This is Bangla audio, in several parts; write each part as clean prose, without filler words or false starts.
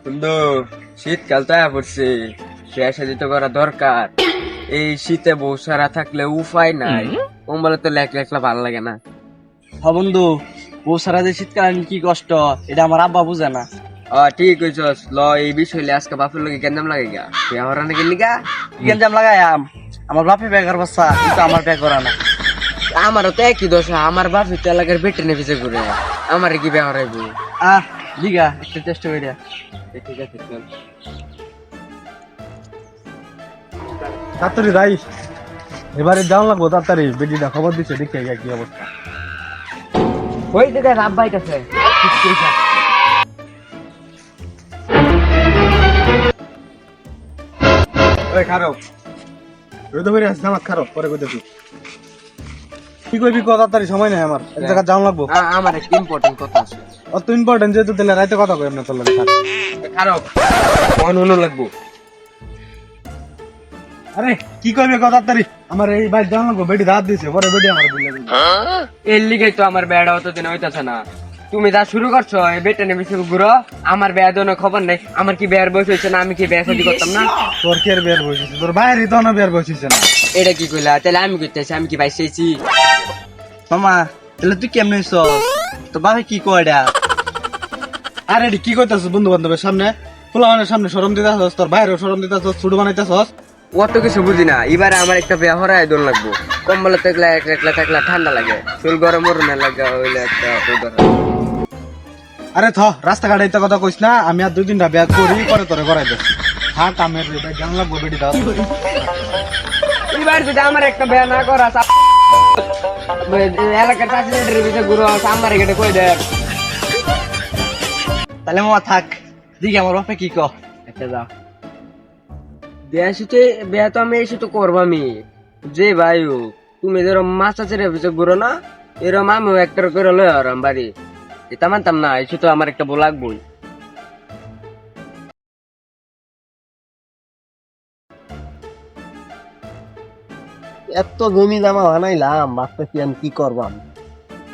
কিন্তু শীতকাল তো পড়ছে, বিয়ে শাদী তো করা দরকার। এই শীতে বউ সারা থাকলে উপায় নাই। ওমলে তো লেখলা ভালো লাগে না। বন্ধু, বউ সারা যে শীতকাল কি কষ্ট, এটা আমার আব্বা বুঝে না। ঠিক হইছস, ল এই বিষয় আজকে বাপের লগে গেন্দাম লাগে গা, বিয়া হরা নাকি লিগা গেঞ্জাম লাগাই আমার বাপে বেকার বাচ্চা, কিন্তু আমার বের করা না। আমারও তো একই দশা। আমার বাপ তো এলাকার বেটে নেফেছে ঘুরে, আমার কি বিয়া হরাইবো? লিগা একটা চেষ্টা করিয়া। ঠিক আছে চল। তাড়াতাড়ি যাই, এবারে যাওয়া লাগবো তাড়াতাড়ি। বেটিটা খবর দিচ্ছে, দেখে কি অবস্থা। ওই যে দেখ আব্বাই কাছে খারাপ রোদ হয়ে আসছে আমার, খারাপ পরে কইতেছি। কি করবি ক, তাড়াতাড়ি সময় নেই আমার, এক জায়গায় যাওয়া লাগবো। আমার একটা ইম্পর্টেন্ট কথা আছে। অত ইম্পর্টেন্ট যেহেতু, তাহলে রাইতে কথা কই না তোর লাগে। খারাপ মন লাগবো। আরে কি করবি ক তাড়াতাড়ি, আমার এই বাইক যাওয়া লাগবো। বেটি দাঁত দিছে, পরে বেটি আমার বললে এর লিগে তো আমার বেড়া অতদিন হইতাছে না। তুমি যা শুরু করছো এই বেটে নেবে ঘুরো, আমার বেয়া দেওয়ার খবর নাই। আমার কি বেয়ার বয়স হয়েছে না? আমি কি বেয়া শাদী করতাম না? তোর কি আর বিয়ার বসেছে, তোর বাইরে তো না বিয়ার বসেছে না। এটা কি কইলা? তাহলে আমি করতেছি, আমি কি বাইসেছি? মামা, তাহলে তুই কেমন হইছ? তো বাপে কি কয় এটা? আরে এটি কি করতেছ বন্ধু বান্ধবের সামনে, পোলাওয়ানের সামনে শরম দিতেছস, তোর বাইরেও শরম দিতেছস, ছোট বানাইতেছস। অত কিছু বুঝি না। এবারে আমার একটা বেয়া হরাই দোল লাগবো। কম্বলে থাকলে একলা থাকলে ঠান্ডা লাগে, চুল গরম মরমে লাগে হইলে একটা ওদের। আরে থ, রাস্তাঘাটে এটা কথা কইস না। আমি আর 2-3টা ব্যাগ করি, পরে তোরে করাই দে। থাক, আমি আর ভাই জানলা বেটি দাও। এবার যদি আমার একটা বেয়া না করা এলাকার চাষিদের ভিতরে ঘুরো, আমার এখানে কই দেখ। তাহলে মামা থাক, দিকে আমার বাপে কি কয়। একটা যাও বিয়া শুতে, বিয়া তো আমি এসে তো করবো আমি। যে ভাই হোক, তুমি যেরকম মাছ আছে ভিতরে ঘুরো না, এরম আমিও একটা করে লয় আরাম বাড়ি। এটা মানতাম না, এসে তো আমার একটা বউ লাগবই। এত জমি জমা বানাইলাম, ভাবতেছি আমি কি করবাম।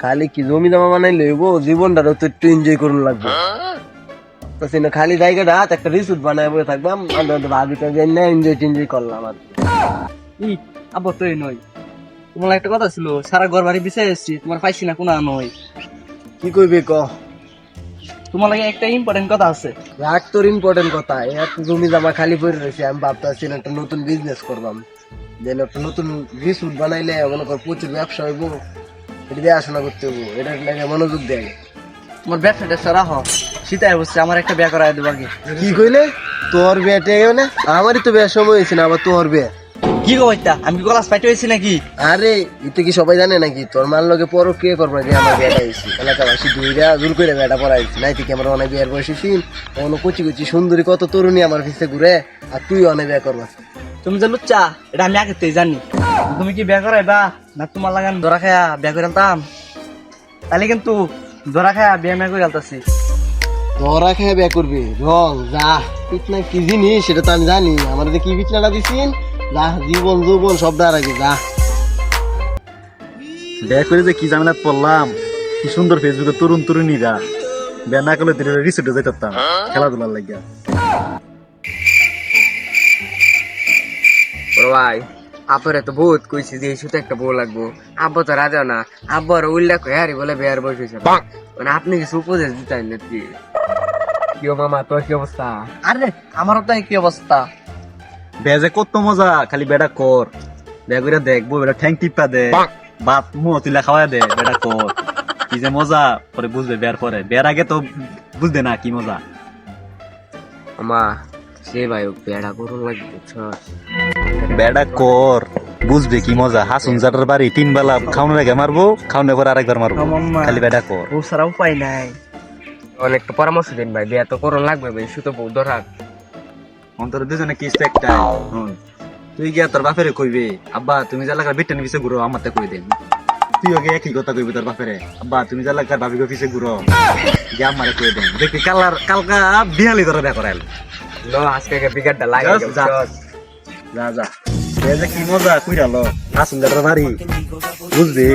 খালি কি জমি জমা বানাইলে হইব, জীবনটারও তো একটু এনজয় করুন লাগবে। না খালি জায়গাটা একটা রিসোর্ট বানায় বসে থাকবাম, ভাবিটা এনজয় টেনজয় করলাম আর আব্বা তো নয়। তোমার একটা কথা ছিল, সারা ঘর বাড়ি বিছাই এসছি, তোমার পাইছি না কোনো নয়। কি কইবে ক? তোমার লাগে একটা ইম্পর্টেন্ট কথা আছে। রাখ তোর ইম্পর্টেন্ট কথা। এত জমি জমা খালি পড়ে রয়েছে, আমি ভাবতেছি একটা নতুন বিজনেস করবাম। যেন একটা নতুন রিসোর্ট বানাইলে মনে কর প্রচুর ব্যবসা হইব, এটা দেখাশোনা করতে হইব, এটার লাগে মনোযোগ দেয়। তোমার ব্যবসাটা সারা হ, শীতায় বসছে, আমার একটা বিয়া করাই দেবো আগে। কি কইলে? তোর বিয়াটা না? আমারই তো বিয়ার সময় হয়েছে না, আবার তোর বিয়া? কি গো এটা, আমি কি গলাস পাইতে হয়েছি নাকি? আরে এতে কি সবাই জানে নাকি তোর মান লগে পর কে করবো যে আমার বিয়াটা হয়েছি? এলাকাবাসী দুইটা জোর করে বিয়াটা পড়াইছি, নাই থেকে আমার অনেক বিয়ার বসেছি। অনেক কচি কচি সুন্দরী কত তরুণী আমার পিছিয়ে ঘুরে, আর তুই অনেক বিয়া করবা। তুমি যে লুচ্চা, এটা আমি আগে থেকে জানি। তুমি কি বিয়া করাইবা না তোমার লাগান ধরা খায়া বিয়া করে আনতাম? তাহলে কিন্তু ধরা খায়া বিয়া মেয়া করে আনতাছি। ধরা খায়া বিয়া করবি? রং যা পিছনা কি জিনিস সেটা তো আমি জানি। আমার কি পিছনাটা দিছিস? যা, জীবন যৌবন সব দাঁড় আগে যা। বিয়ে করে যে কি ঝামেলা পড়লাম। কি সুন্দর ফেসবুকে তরুণ তরুণীরা বিয়ে না করলে রিসোর্টে যাইতাম খেলাধুলার লাগিয়া। ভাই আপরে তো বহুত কইছি যে শুধু একটা বউ লাগবো। আব্বা তো রাজা না, আব্বার উল্লেখ হ্যারি বলে বিয়ার বয়স হয়েছে। মানে আপনি কিছু উপদেশ দিতেন নাকি? কি মামা, তোর কি অবস্থা? আরে আমারও তো কি অবস্থা। বিয়ে যে কত মজা, খালি বেটা কর। বিয়ে করে দেখবো, বেটা ঠ্যাং টিপা দে, ভাত মুহ তুলে খাওয়া দে, বেটা কর। কি যে মজা, পরে বুঝবে বিয়ার পরে। বিয়ার আগে তো বুঝবে না কি মজা। মামা সে ভাই বেড়া করুন লাগবে, বেটা কর, বুঝবে কি মজা। হাসুন জাটার বাড়ি 3 বেলা খাওয়ানোর আগে মারবো, খাওয়ানোর পর আরেকবার মারবো। খালি বেটা কর। ও সারা উপায় নাই। অনেকটা পরামর্শ দিন ভাই, বিয়া তো করুন লাগবে ভাই, শুধু বউ ধরাক। অন্তর দুজনে কিস্ত একটা। তুই গিয়া তোর বাপেরে কইবে, আব্বা তুমি যা লাগার বিট্টানি পিছে ঘুরো, আমারটা কই দেন। তুই ওকে একই কথা কইবি তোর বাপেরে, আব্বা তুমি যা লাগার ভাবিকে পিছে ঘুরো, গিয়া আমারে কই দেন। দেখবি কালকা বিহালি তোরা দেখা করাইল। লো আজকে বিকেটটা লাগে। যা যা যা, কি মজা কইরা লো। আসুন বাড়ি বুঝবি।